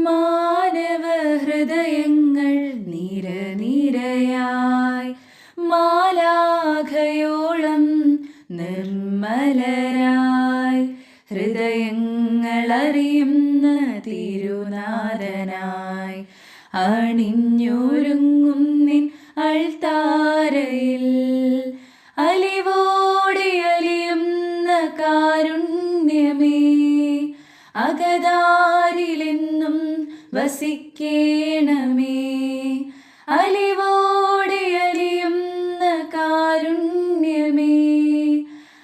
മാനവ ഹൃദയങ്ങൾ നിരനിരയായി മാലാഖയോളം നിർമ്മലരായി ഹൃദയങ്ങളറിയുന്ന തിരുനാഥനായി അണിഞ്ഞൊരുങ്ങും നിൻ അൾത്താരയിൽ അലിവോടെ അലിയുന്ന കാരുണ്യമേ അകതാരിലെന്നും വസിക്കേണമേ. അലിവോടെ അലിയുന്ന കാരുണ്യമേ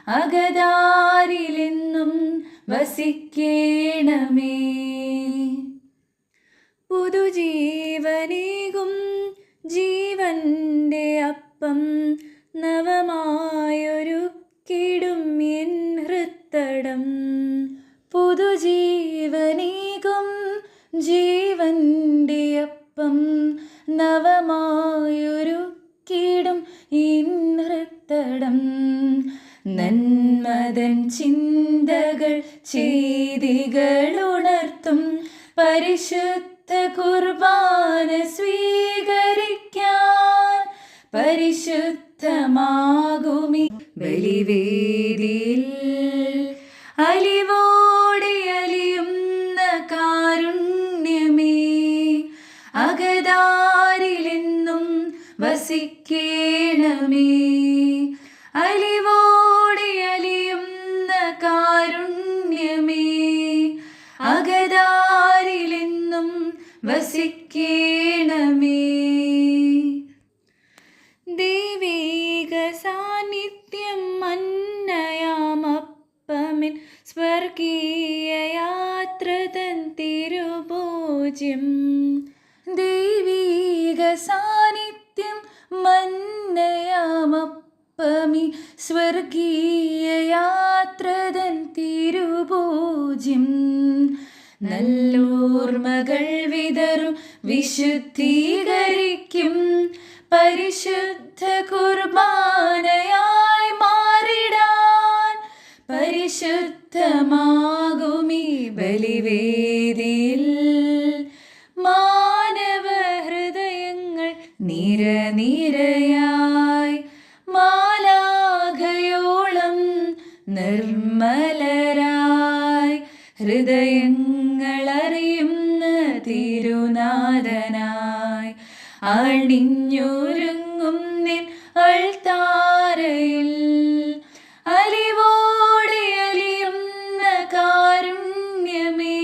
അകതാരിലെന്നും വസിക്കേണമേ. പുതുജീവനേകും ജീവന്റെ അപ്പം നവമായൊരുക്കിടും എൻ ഹൃത്തടം. പുതുജീവനേകും ജീവന്റെ അപ്പം നവമായൊരുക്കിടും എൻ ഹൃത്തടം. നന്മതൻ ചിന്തകൾ ചെയ്തികളുണർത്തും പരിശുദ്ധ കുർബാന സ്വീകരിക്കാൻ പരിശുദ്ധമാകുമി ബലിവേദിയിൽ അലിവോടെ അലിയുന്ന കാരുണ്യമേ അകതാരിലെന്നും വസിക്കേണമേ. അലിവോടെ അലിയുന്ന കാരുണ്യമേ അകതാരിലെന്നും വസിക്കേണമേ. ദൈവീക സാന്നിധ്യം മന്നയാമപ്പമിൻ സ്വർഗീയ യാത്രതൻ തിരുഭോജ്യം. ദൈവീക സാന്നിധ്യം മന്നയാമപ്പമി സ്വർഗീയ യാത്രതൻ തിരുഭോജ്യം. നല്ലോർമ്മകൾ വിതറും വിശുദ്ധീകരിക്കും പരിശുദ്ധ കുർബാനയായി മാറിടാൻ പരിശുദ്ധമാകുമീ ബലിവേദിയിൽ മാനവ ഹൃദയങ്ങൾ നിരനിരയായി മാലാഖയോളം നിർമ്മലരായി ഹൃദയങ്ങളറിയുന്ന തിരുനാഥനായി അണിഞ്ഞൊരുങ്ങും നിൻ അൾത്താരയിൽ അലിവോടെ അലിയുന്ന കാരുണ്യമേ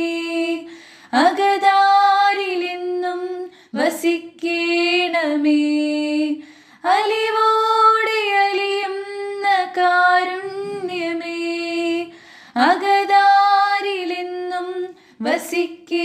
അകതാരിലെന്നും വസിക്കേണമേ. അലിവോടെ അലിയുന്ന കാരുണ്യമേ അകതാരിലെന്നും വസിക്കേ